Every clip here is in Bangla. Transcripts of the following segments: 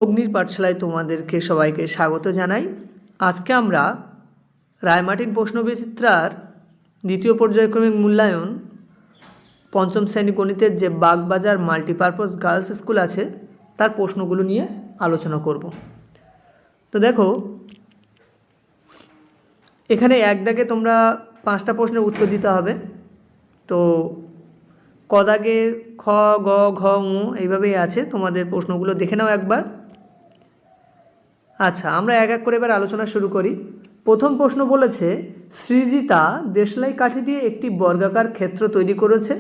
অগ্নির পাঠশালায় তোমাদেরকে সবাইকে স্বাগত জানাই। আজকে আমরা রায়মার্টিন প্রশ্নবিচিত্রার দ্বিতীয় পর্যায়ক্রমিক মূল্যায়ন পঞ্চম শ্রেণী গণিতের যে বাগবাজার মাল্টিপারপাস গার্লস স্কুল আছে তার প্রশ্নগুলো নিয়ে আলোচনা করব। তো দেখো, এখানে এক দাগে তোমরা 5টা প্রশ্নের উত্তর দিতে হবে। তো ক দাগে খ, গ, ঘ, ঙ এইভাবেই আছে। তোমাদের প্রশ্নগুলো দেখে নাও একবার। আচ্ছা, আমরা এক এক করে এবার আলোচনা শুরু করি। প্রথম প্রশ্ন বলেছে, সৃজিতা দেশলাই কাঠি দিয়ে একটি বর্গাকার ক্ষেত্র তৈরি করেছে।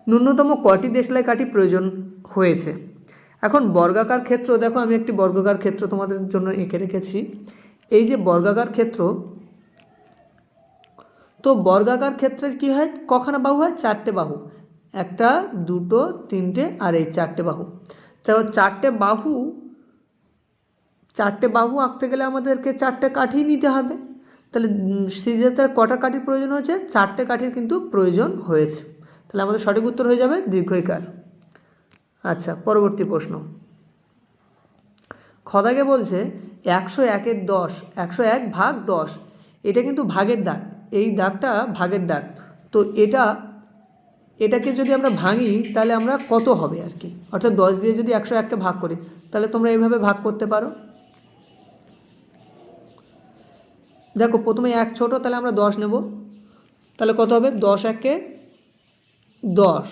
ন্যূনতম কটি দেশলাই কাঠি প্রয়োজন হয়েছে? এখন বর্গাকার ক্ষেত্র, দেখো আমি একটি বর্গাকার ক্ষেত্র তোমাদের জন্য এঁকে রেখেছি। এই যে বর্গাকার ক্ষেত্র, তো বর্গাকার ক্ষেত্রের কি হয়, কখানা বাহু হয়? 4টে বাহু, 1, 2, 3 আর এই 4টে বাহু। তো 4টে বাহু আঁকতে গেলে আমাদেরকে 4টে কাঠি নিতে হবে। তাহলে সৃজিতার কটা কাঠির প্রয়োজন হয়েছে? 4টে কাঠির কিন্তু প্রয়োজন হয়েছে। তাহলে আমাদের সঠিক উত্তর হয়ে যাবে দীর্ঘইকার। আচ্ছা, পরবর্তী প্রশ্ন। খদাগে বলছে 101-এর 10, 101 ভাগ 10, এটা কিন্তু ভাগের দাগ। এই দাগটা ভাগের দাগ। তো এটাকে যদি আমরা ভাঙি তাহলে আমরা কত হবে আর কি, অর্থাৎ 10 দিয়ে যদি 101কে ভাগ করি তাহলে তোমরা এইভাবে ভাগ করতে পারো। দেখো, প্রথমে 1 ছোট, তাহলে আমরা 10 নেব। তাহলে কত হবে? 10 1-এ 10,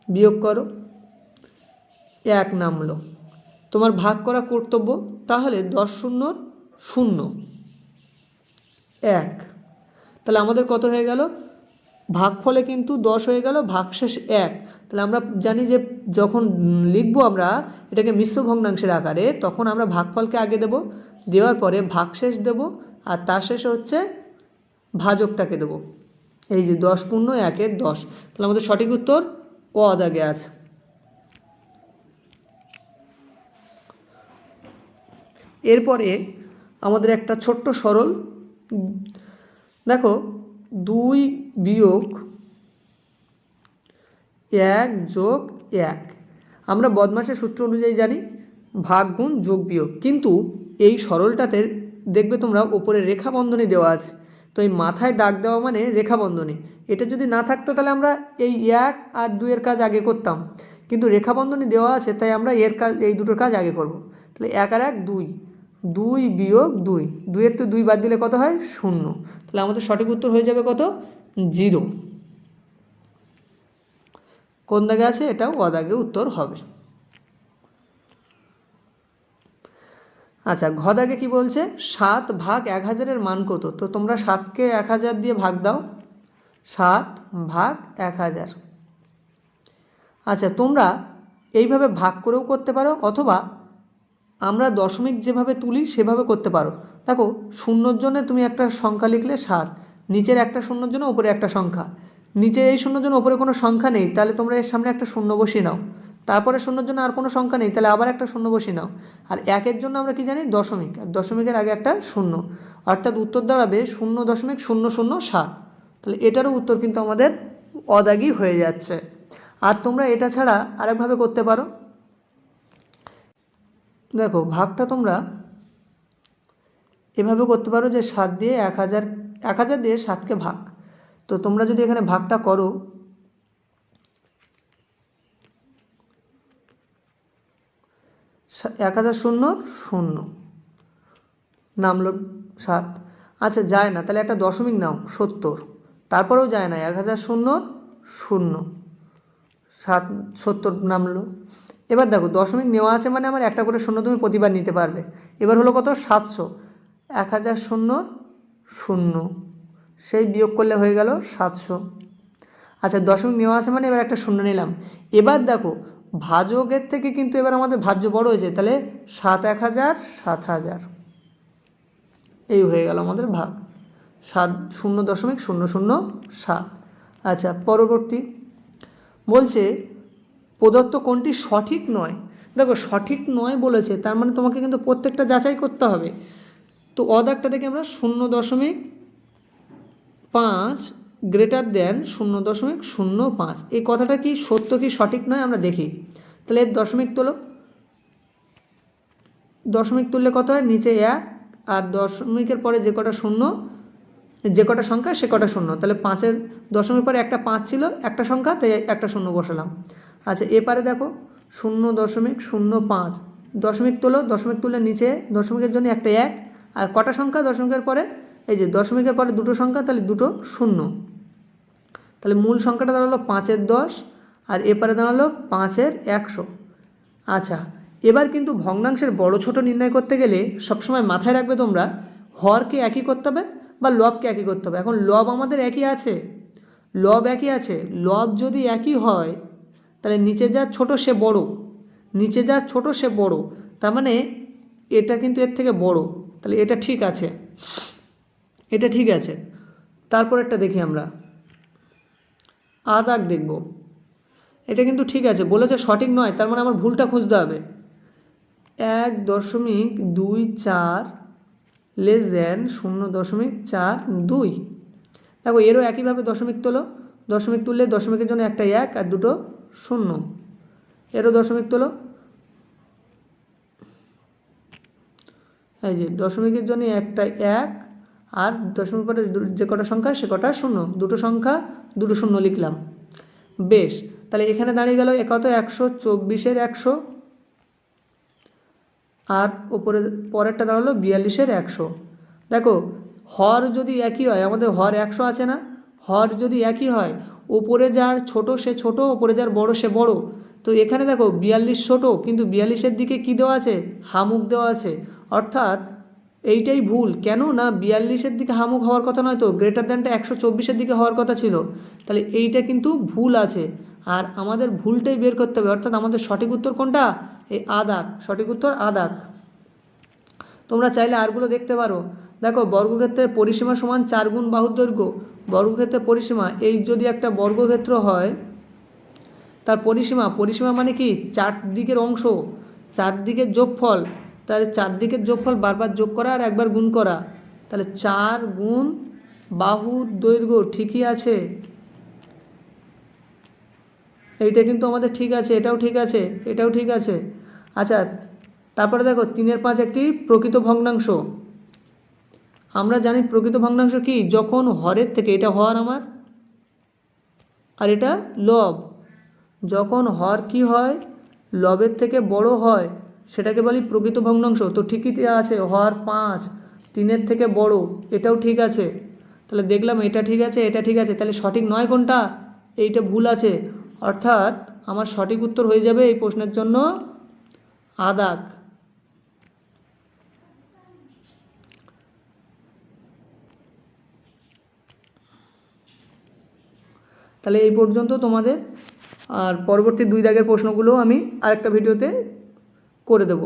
বিয়োগ করো, 1 নামলো। তোমার ভাগ করা কর্তব্য, তাহলে 10 0 0 1। তাহলে আমাদের কত হয়ে গেল? ভাগফলে কিন্তু 10 হয়ে গেল, ভাগশেষ 1। তাহলে আমরা জানি যে যখন লিখবো আমরা এটাকে মিশ্র ভগ্নাংশের আকারে, তখন আমরা ভাগফলকে আগে দেব, দেওয়ার পরে ভাগশেষ দেব, আর তার শেষে হচ্ছে ভাজকটাকে দেব। এই যে 10 পূর্ণ 1-এর 10। তাহলে আমাদের সঠিক উত্তর ক দাগে আছে। এরপরে আমাদের একটা ছোট্ট সরল, দেখো 2 বিয়োগ 1 যোগ 1, আমরা বদমাশের সূত্র অনুযায়ী জানি ভাগ গুণ যোগ বিয়োগ, কিন্তু এই সরলটাতে দেখবে তোমরা ওপরে রেখা বন্ধনী দেওয়া আছে। তো এই মাথায় দাগ দেওয়া মানে রেখা বন্ধনী। এটা যদি না থাকতো তাহলে আমরা এই 1 আর 2-এর কাজ আগে করতাম, কিন্তু রেখা বন্ধনী দেওয়া আছে তাই আমরা এই দুটোর কাজ আগে করব। তাহলে 1 আর 1 2, 2 বিয়োগ 2, 2-এর তো 2 বাদ দিলে কত হয়? 0। তাহলে আমাদের সঠিক উত্তর হয়ে যাবে কত? 0। কোন দাগে আছে? এটাও ক দাগে উত্তর হবে। আচ্ছা, ঘ দাগে কি বলছে? 7 ভাগ 1000-এর মান কত? তো তোমরা 7কে 1000 দিয়ে ভাগ দাও, 7 ভাগ 1000। আচ্ছা, তোমরা এইভাবে ভাগ করেও করতে পারো, অথবা আমরা দশমিক যেভাবে তুলি সেভাবে করতে পারো। দেখো, শূন্যর জন্য তুমি একটা সংখ্যা লিখলে 7, নিচের একটা শূন্যর জন্য ওপরে একটা সংখ্যা, নিচে এই শূন্যর জন্য ওপরে কোনো সংখ্যা নেই, তাহলে তোমরা এর সামনে একটা শূন্য বসিয়ে নাও। তারপরে শূন্যর জন্য আর কোনো সংখ্যা নেই, তাহলে আবার একটা শূন্য বসিয়ে নাও। আর 1-এর জন্য আমরা কি জানি? দশমিক, আর দশমিকের আগে একটা শূন্য, অর্থাৎ উত্তর দাঁড়াবে 0.007। তাহলে এটারও উত্তর কিন্তু আমাদের অদাগি হয়ে যাচ্ছে। আর তোমরা এটা ছাড়া আরেকভাবে করতে পারো। দেখো, ভাগটা তোমরা এভাবে করতে পারো যে 7 দিয়ে 1000 দিয়ে 7কে ভাগ। তো তোমরা যদি এখানে ভাগটা করো, 1000 0 0 নামলো 7। আচ্ছা, যায় না, তাহলে একটা দশমিক নাও, 70। তারপরেও যায় না, 1000 0 0 7 70 নামলো। এবার দেখো, দশমিক নেওয়া আছে মানে আমার একটা করে শূন্য তুমি প্রতিবার নিতে পারবে। এবার হলো কত? 700, 1000 0 0, সেই বিয়োগ করলে হয়ে গেল 700। আচ্ছা, দশমিক নেওয়া আছে মানে এবার একটা শূন্য নিলাম। এবার দেখো, ভাজকের থেকে কিন্তু এবার আমাদের ভাজ্য বড় হয়েছে, তাহলে 7 1000 7000, এই হয়ে গেল আমাদের ভাগ, 0.007। আচ্ছা, পরবর্তী বলছে প্রদত্ত কোনটি সঠিক নয়। দেখো, সঠিক নয় বলেছে, তার মানে তোমাকে কিন্তু প্রত্যেকটা যাচাই করতে হবে। তো অদাগটা দেখে আমরা 0.5 গ্রেটার দেন 0.05, এই কথাটা কি সত্য কি সঠিক নয় আমরা দেখি। তাহলে এর দশমিক তোলো, দশমিক তুললে কত হয়, নিচে 1 আর দশমিকের পরে যে কটা শূন্য, যে কটা সংখ্যা সে কটা শূন্য, তাহলে 5-এর দশমিক পরে একটা 5 ছিল, একটা সংখ্যা, তাই একটা শূন্য বসালাম। আচ্ছা এপারে দেখো 0.05, দশমিক তোলো, দশমিক তুললে নিচে দশমিকের জন্য একটা 1 আর কটা সংখ্যা দশমিকের পরে, এই যে দশমিকের পরে দুটো সংখ্যা, তাহলে দুটো শূন্য, তাহলে মূল সংখ্যাটা দাঁড়ালো 5-এর 10 আর এপারে দাঁড়ালো 5-এর 100। আচ্ছা এবার কিন্তু ভগ্নাংশের বড় ছোট নির্ণয় করতে গেলে সবসময় মাথায় রাখবে তোমরা, হরকে একই করতে হবে বা লবকে একই করতে হবে। এখন লব আমাদের একই আছে, লব একই আছে, লব যদি একই হয় তাহলে নিচে যা ছোট সে বড়, নিচে যা ছোট সে বড়, তার মানে এটা কিন্তু এর থেকে বড়, তাহলে এটা ঠিক আছে, এটা ঠিক আছে। তারপর একটা দেখি আমরা দাগ দেখব, এটা কিন্তু ঠিক আছে, বলেছে সঠিক নয়, তার মানে আমার ভুলটা খুঁজতে হবে। 1.24 লেস দেন 0.42। দেখো এরও একইভাবে দশমিক তোলো, দশমিক তুললে দশমিকের জন্য একটা 1 আর দুটো শূন্য, এরও দশমিক তোলো, এই যে দশমিকের জন্য একটা 1 আর দশমিক পরে যে কটা সংখ্যা সে কটা শূন্য, দুটো সংখ্যা দুটো শূন্য লিখলাম। বেশ, তাহলে এখানে দাঁড়িয়ে গেল কত, 124-এর 100 আর ওপরে পরেরটা দাঁড়ালো 42-এর 100। দেখো হর যদি একই হয়, আমাদের হর 100 আছে না, হর যদি একই হয়, ওপরে যার ছোট সে ছোট, ওপরে যার বড় সে বড়, তো এখানে দেখো 42 ছোট, কিন্তু 42-এর দিকে কি দেওয়া আছে, হামুক দেওয়া আছে, অর্থাৎ এইটাই ভুল। কেন না 42-এর দিকে হামুক হওয়ার কথা নয়, তো গ্রেটার দ্যানটা 124-এর দিকে হওয়ার কথা ছিল, তাহলে এইটা কিন্তু ভুল আছে, আর আমাদের ভুলটাই বের করতে হবে, অর্থাৎ আমাদের সঠিক উত্তর কোনটা, এই দাগ, সঠিক উত্তর দাগ। তোমরা চাইলে আরগুলো দেখতে পারো। দেখো বর্গক্ষেত্রের পরিসীমা সমান 4 গুণ বাহুর দৈর্ঘ্য, বর্গক্ষেত্রের পরিসীমা, এই যদি একটা বর্গক্ষেত্র হয় তার পরিসীমা, পরিসীমা মানে কি, চারদিকের অংশ, চারদিকের যোগফল, তাহলে চারদিকের যোগফল বারবার যোগ করা আর একবার গুণ করা, তাহলে 4 গুণ বাহুর দৈর্ঘ্য, ঠিকই আছে, এইটা কিন্তু আমাদের ঠিক আছে, এটাও ঠিক আছে, এটাও ঠিক আছে। আচ্ছা তারপরে দেখো 3-এর 5 একটি প্রকৃত ভগ্নাংশ, আমরা জানি প্রকৃত ভগ্নাংশ কি, যখন হরের থেকে, এটা হর আমার আর এটা লব, যখন হর কি হয়, লবের থেকে বড় হয়, সেটাকে বলি প্রকৃত ভগ্নাংশ। তো ঠিকই আছে, হর 5 3-এর থেকে বড়, এটাও ঠিক আছে, তাহলে দেখলাম এটা ঠিক আছে, এটা ঠিক আছে, তাহলে সঠিক নয় কোনটা, এইটা ভুল আছে, অর্থাৎ আমার সঠিক উত্তর হয়ে যাবে এই প্রশ্নের জন্য দাগ। তাহলে এই পর্যন্ত তোমাদের, আর পরবর্তী 2 দাগের প্রশ্নগুলো আমি আরেকটা ভিডিওতে করে দেব।